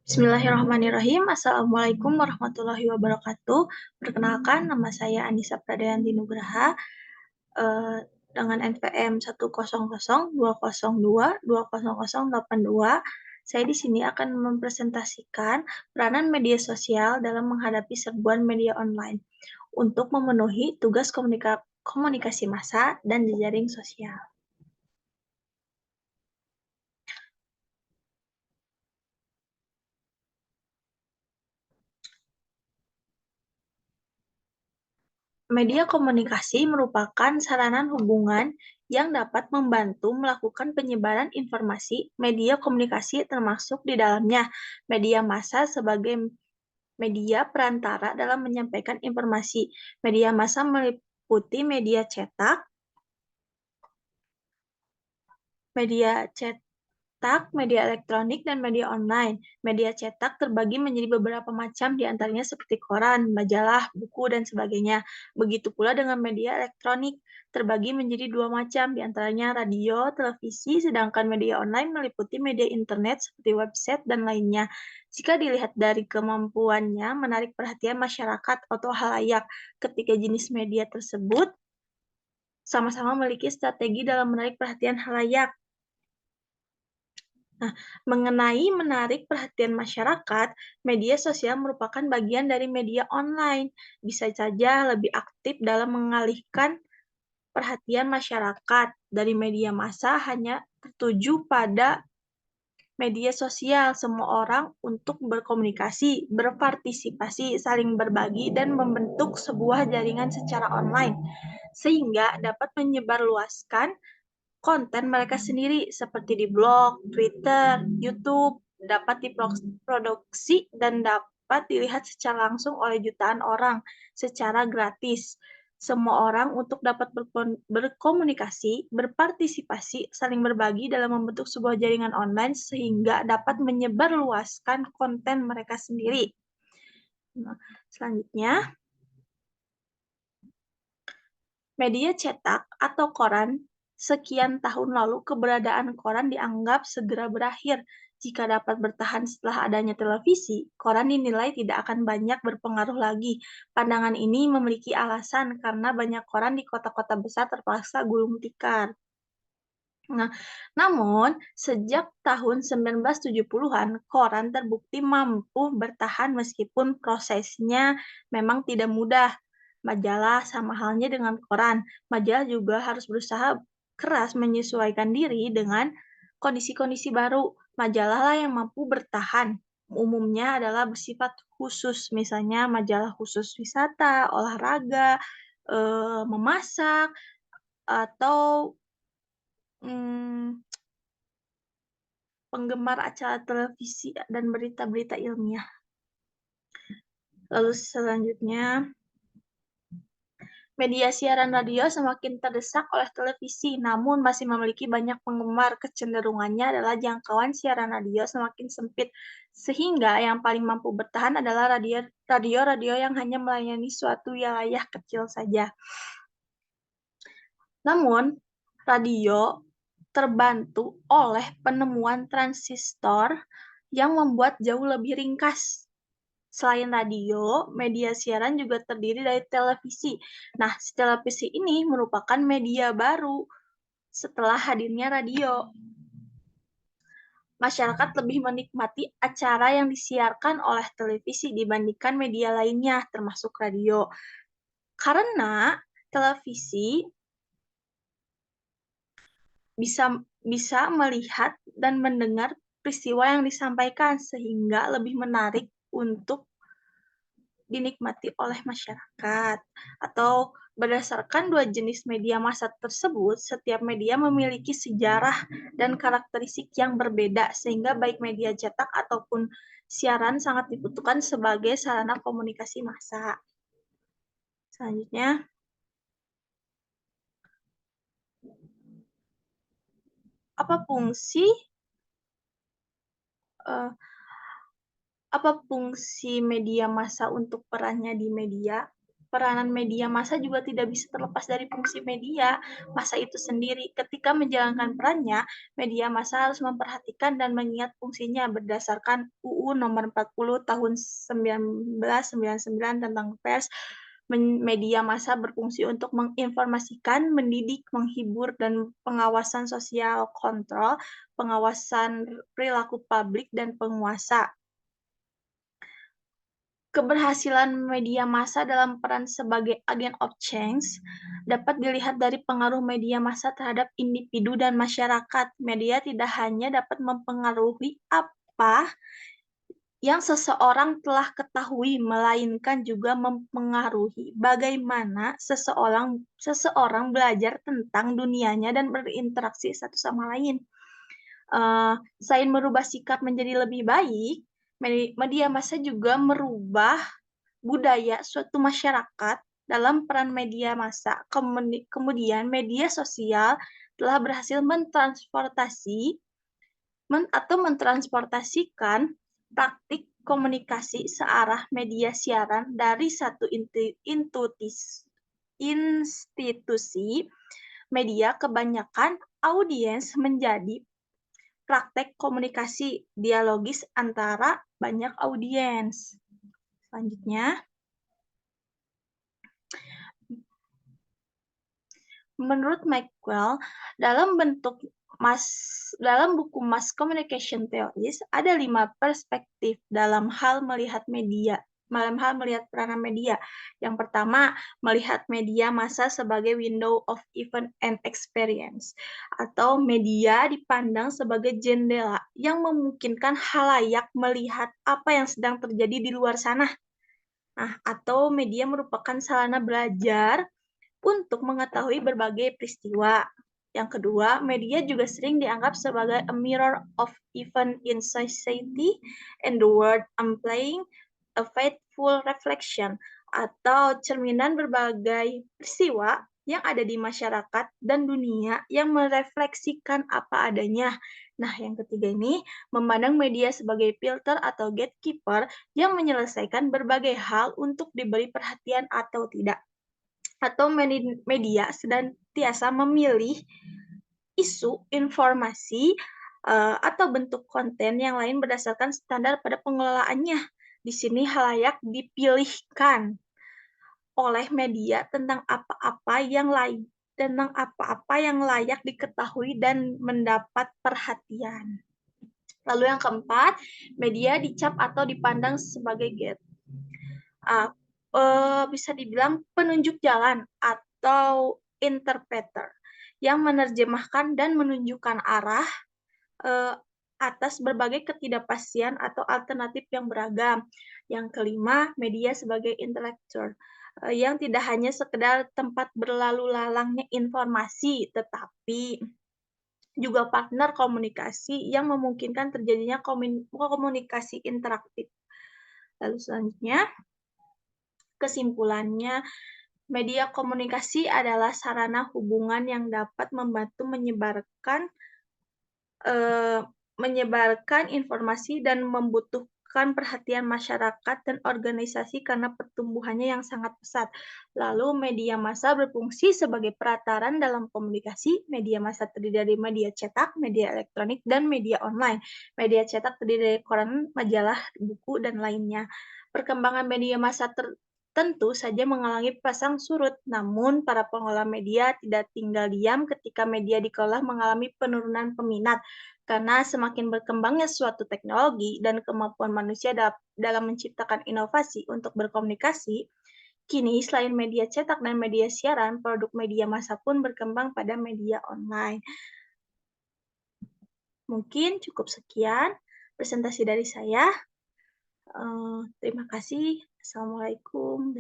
Bismillahirrahmanirrahim. Assalamualaikum warahmatullahi wabarakatuh. Perkenalkan, nama saya Anissa Pradayanti Nugraha eh, dengan NPM 10020022082. Saya di sini akan mempresentasikan peranan media sosial dalam menghadapi serbuan media online untuk memenuhi tugas komunikasi massa dan jejaring sosial. Media komunikasi merupakan sarana hubungan yang dapat membantu melakukan penyebaran informasi. Media komunikasi termasuk di dalamnya media massa sebagai media perantara dalam menyampaikan informasi. Media massa meliputi media cetak, media elektronik, dan media online. Media cetak terbagi menjadi beberapa macam, di antaranya seperti koran, majalah, buku, dan sebagainya. Begitu pula dengan media elektronik, terbagi menjadi dua macam, di antaranya radio, televisi, sedangkan media online meliputi media internet seperti website dan lainnya. Jika dilihat dari kemampuannya menarik perhatian masyarakat atau halayak, ketiga jenis media tersebut sama-sama memiliki strategi dalam menarik perhatian halayak. Nah, mengenai menarik perhatian masyarakat, media sosial merupakan bagian dari media online. Bisa saja lebih aktif dalam mengalihkan perhatian masyarakat dari media massa hanya tertuju pada media sosial. Semua orang untuk berkomunikasi, berpartisipasi, saling berbagi, dan membentuk sebuah jaringan secara online, sehingga dapat menyebarluaskan konten mereka sendiri seperti di blog, Twitter, YouTube, dapat diproduksi dan dapat dilihat secara langsung oleh jutaan orang secara gratis. Semua orang untuk dapat berkomunikasi, berpartisipasi, saling berbagi dalam membentuk sebuah jaringan online sehingga dapat menyebarluaskan konten mereka sendiri. Nah, selanjutnya, media cetak atau koran. Sekian tahun lalu, keberadaan koran dianggap segera berakhir. Jika dapat bertahan setelah adanya televisi, koran dinilai tidak akan banyak berpengaruh lagi. Pandangan ini memiliki alasan karena banyak koran di kota-kota besar terpaksa gulung tikar. Nah, namun sejak tahun 1970-an, koran terbukti mampu bertahan meskipun prosesnya memang tidak mudah. Majalah sama halnya dengan koran. Majalah juga harus berusaha keras menyesuaikan diri dengan kondisi-kondisi baru. Majalah lah yang mampu bertahan. Umumnya adalah bersifat khusus, misalnya majalah khusus wisata, olahraga, memasak, atau penggemar acara televisi dan berita-berita ilmiah. Lalu selanjutnya, media siaran radio semakin terdesak oleh televisi, namun masih memiliki banyak penggemar. Kecenderungannya adalah jangkauan siaran radio semakin sempit, sehingga yang paling mampu bertahan adalah radio yang hanya melayani suatu wilayah kecil saja. Namun, radio terbantu oleh penemuan transistor yang membuat jauh lebih ringkas. Selain radio, media siaran juga terdiri dari televisi. Nah, televisi ini merupakan media baru setelah hadirnya radio. Masyarakat lebih menikmati acara yang disiarkan oleh televisi dibandingkan media lainnya, termasuk radio. Karena televisi bisa melihat dan mendengar peristiwa yang disampaikan sehingga lebih menarik untuk dinikmati oleh masyarakat. Atau berdasarkan dua jenis media massa tersebut, setiap media memiliki sejarah dan karakteristik yang berbeda sehingga baik media cetak ataupun siaran sangat dibutuhkan sebagai sarana komunikasi massa. Selanjutnya, apa fungsi uh, apa fungsi media massa untuk perannya di media? peranan media massa juga tidak bisa terlepas dari fungsi media massa itu sendiri. Ketika menjalankan perannya, media massa harus memperhatikan dan mengingat fungsinya berdasarkan UU Nomor 40 Tahun 1999 tentang pers. Media massa berfungsi untuk menginformasikan, mendidik, menghibur, dan pengawasan sosial kontrol, pengawasan perilaku publik, dan penguasa. Keberhasilan media massa dalam peran sebagai agen of change dapat dilihat dari pengaruh media massa terhadap individu dan masyarakat. Media tidak hanya dapat mempengaruhi apa yang seseorang telah ketahui, melainkan juga mempengaruhi bagaimana seseorang belajar tentang dunianya dan berinteraksi satu sama lain. Selain merubah sikap menjadi lebih baik, media massa juga merubah budaya suatu masyarakat dalam peran media massa. Kemudian media sosial telah berhasil mentransportasikan praktik komunikasi searah media siaran dari satu institusi media kebanyakan audiens menjadi praktek komunikasi dialogis antara banyak audiens. Selanjutnya, menurut Maxwell, dalam buku Mass Communication Theories, ada 5 perspektif dalam hal melihat peranan media. Yang pertama, melihat media massa sebagai window of event and experience, atau media dipandang sebagai jendela yang memungkinkan khalayak melihat apa yang sedang terjadi di luar sana. Atau media merupakan sarana belajar untuk mengetahui berbagai peristiwa. Yang kedua, media juga sering dianggap sebagai a mirror of event in society and the world, implying a faithful reflection, atau cerminan berbagai peristiwa yang ada di masyarakat dan dunia yang merefleksikan apa adanya. Nah, yang ketiga ini memandang media sebagai filter atau gatekeeper yang menyelesaikan berbagai hal untuk diberi perhatian atau tidak. Atau media senantiasa memilih isu, informasi, atau bentuk konten yang lain berdasarkan standar pada pengelolaannya. Di sini khalayak dipilihkan oleh media tentang apa-apa yang layak diketahui dan mendapat perhatian. Lalu yang keempat, media dicap atau dipandang sebagai bisa dibilang penunjuk jalan atau interpreter yang menerjemahkan dan menunjukkan arah atas berbagai ketidakpastian atau alternatif yang beragam. Yang kelima, media sebagai intelektual yang tidak hanya sekedar tempat berlalu lalangnya informasi, tetapi juga partner komunikasi yang memungkinkan terjadinya komunikasi interaktif. Lalu selanjutnya, kesimpulannya, media komunikasi adalah sarana hubungan yang dapat membantu menyebarkan informasi dan membutuhkan perhatian masyarakat dan organisasi karena pertumbuhannya yang sangat pesat. Lalu media massa berfungsi sebagai perataran dalam komunikasi. Media massa terdiri dari media cetak, media elektronik, dan media online. Media cetak terdiri dari koran, majalah, buku, dan lainnya. Perkembangan media massa tentu saja mengalami pasang surut, namun para pengelola media tidak tinggal diam ketika media dikelola mengalami penurunan peminat, karena semakin berkembangnya suatu teknologi dan kemampuan manusia dalam menciptakan inovasi untuk berkomunikasi, kini selain media cetak dan media siaran, produk media massa pun berkembang pada media online. Mungkin cukup sekian presentasi dari saya. Terima kasih. Assalamualaikum.